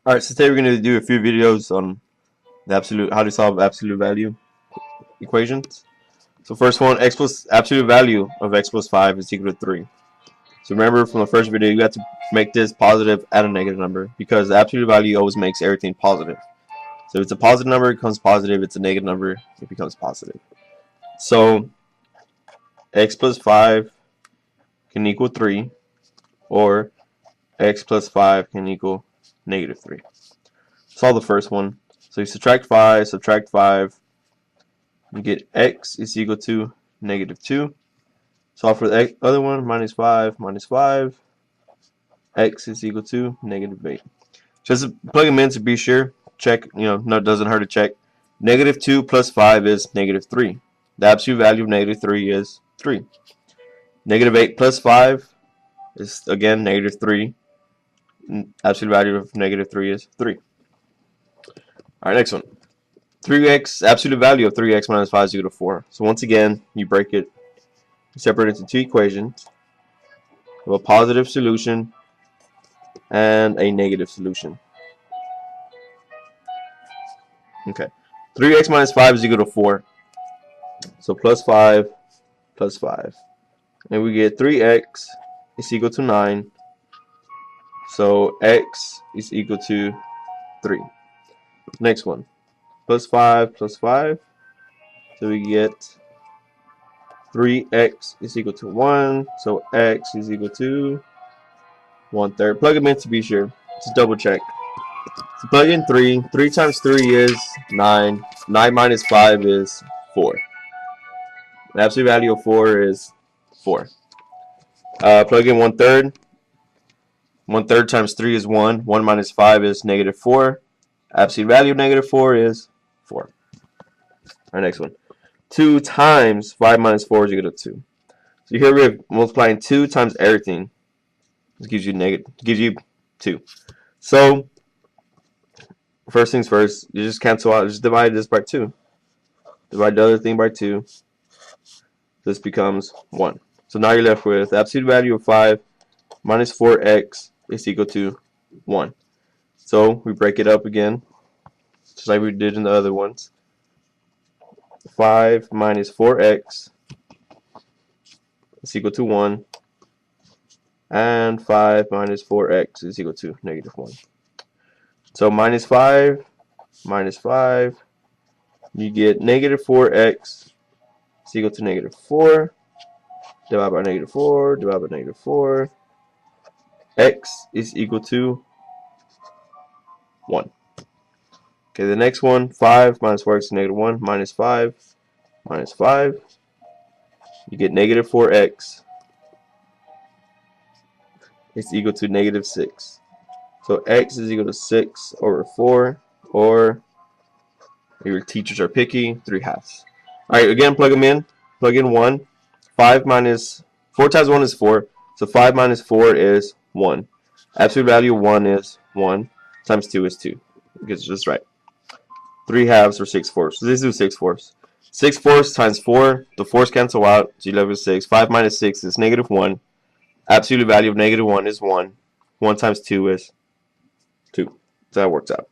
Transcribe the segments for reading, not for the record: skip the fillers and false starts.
Alright, so today we're going to do a few videos on how to solve absolute value equations. So first one, absolute value of x plus 5 is equal to 3. So remember from the first video, you have to make this positive and a negative number because the absolute value always makes everything positive. So if it's a positive number, it becomes positive. If it's a negative number, it becomes positive. So x plus 5 can equal 3, or x plus 5 can equal negative 3. Solve the first one. So you subtract 5, you get x is equal to negative 2. Solve for the other one, minus 5, x is equal to negative 8. Just plug them in to be sure. Check, no, it doesn't hurt to check. Negative 2 plus 5 is negative 3. The absolute value of negative 3 is 3. Negative 8 plus 5 is, again, negative 3. Absolute value of negative 3 is 3. Alright, next one. 3x, absolute value of 3x minus 5 is equal to 4. So once again, you break it, separate it into two equations. We have a positive solution and a negative solution. Okay. 3x minus 5 is equal to 4. So plus 5 plus 5. And we get 3x is equal to 9. So x is equal to 3. Next one. Plus 5 plus 5. So we get 3x is equal to 1. So x is equal to 1/3. Plug them in to be sure. Just double check. So plug in 3. 3 times 3 is 9. 9 minus 5 is 4. The absolute value of 4 is 4. Plug in 1/3. 1/3 times 3 is 1. 1 minus 5 is negative 4. Absolute value of negative 4 is 4. Our next one. 2 times 5 minus 4 is equal to 2. So here we're multiplying 2 times everything. This gives you 2. So first things first, you just cancel out, just divide this by 2. Divide the other thing by 2. This becomes 1. So now you're left with the absolute value of 5 minus 4x is equal to 1. So we break it up again, just like we did in the other ones. 5 minus 4x is equal to 1. And 5 minus 4x is equal to negative 1. So minus 5, you get negative 4x is equal to negative 4. Divide by negative 4, divide by negative 4. X is equal to 1. Okay, the next one, 5 minus 4x is negative 1, minus 5. You get negative 4x is equal to negative 6. So x is equal to 6 over 4, or your teachers are picky, 3/2. Alright, again, plug them in. Plug in 1. 4 times 1 is 4. So 5 minus 4 is 1. Absolute value of 1 is 1. Times 2 is 2. Because it's just right. 3/2 or 6/4. So this is 6/4. 6/4 times 4. The 4's cancel out. So you left with 6. 5 minus 6 is negative 1. Absolute value of negative 1 is 1. 1 times 2 is 2. So that works out.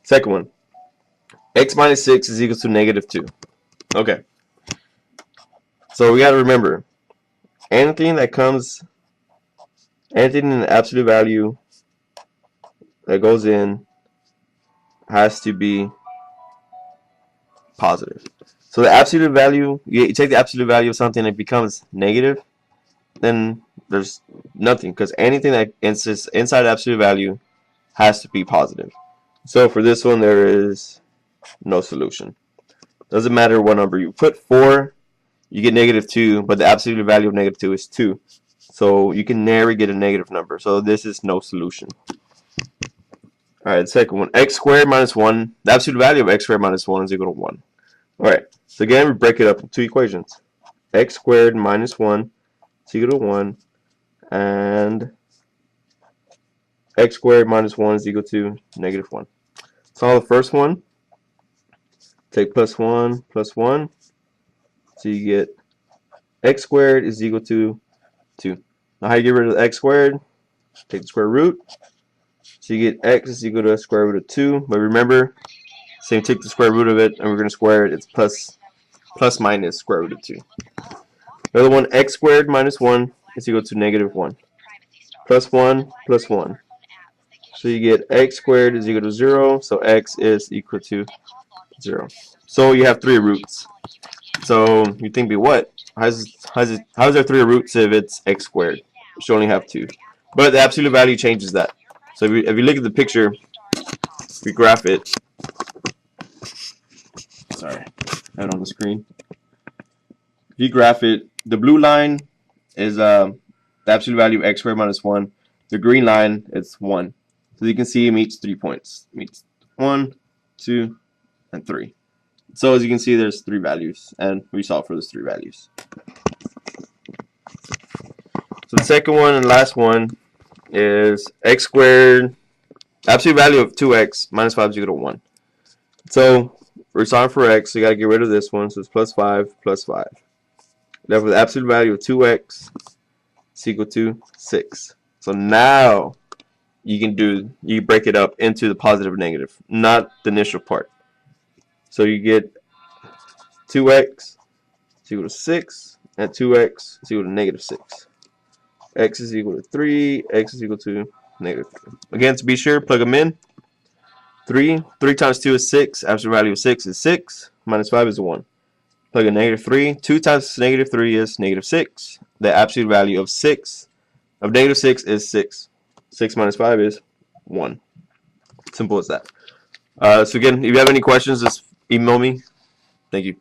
Second one. X minus 6 is equal to negative 2. Okay. So we got to remember, anything in the absolute value that goes in has to be positive. So the absolute value, you take the absolute value of something and it becomes negative, then there's nothing, because anything that insists inside absolute value has to be positive. So for this one, there is no solution. Doesn't matter what number you put. 4, you get negative 2, but the absolute value of negative 2 is 2. So you can never get a negative number. So this is no solution. Alright, second one. X squared minus 1. The absolute value of x squared minus 1 is equal to 1. Alright, so again, we break it up into two equations. X squared minus 1 is equal to 1. And x squared minus 1 is equal to negative 1. Solve the first one. Take plus 1. So you get x squared is equal to 2. Now how you get rid of the x squared? Take the square root. So you get x is equal to square root of 2. But remember, same take the square root of it, and we're going to square it. It's plus minus square root of 2. The other one, x squared minus 1 is equal to negative 1. Plus 1 plus 1. So you get x squared is equal to 0. So x is equal to 0. So you have 3 roots. So you think, what? How's there 3 roots if it's x squared? You should only have 2. But the absolute value changes that. So if you look at the picture, we graph it. Sorry, I have it on the screen. If you graph it, the blue line is the absolute value of x squared minus 1. The green line is 1. So you can see it meets 3 points. It meets 1, 2, and 3. So as you can see, there's 3 values, and we solve for those 3 values. So the second one and last one is x squared, absolute value of 2x minus 5 is equal to 1. So we're solving for x, so you got to get rid of this one, so it's plus 5 plus 5. Left with the absolute value of 2x is equal to 6. So now you break it up into the positive and negative, not the initial part. So you get 2x is equal to 6, and 2x is equal to negative 6. X is equal to 3, x is equal to negative 3. Again, to be sure, plug them in. 3 times 2 is 6, absolute value of 6 is 6, minus 5 is 1. Plug in negative 3, 2 times negative 3 is negative 6. The absolute value of negative 6 is 6. 6 minus 5 is 1. Simple as that. So again, if you have any questions, just email me. Thank you.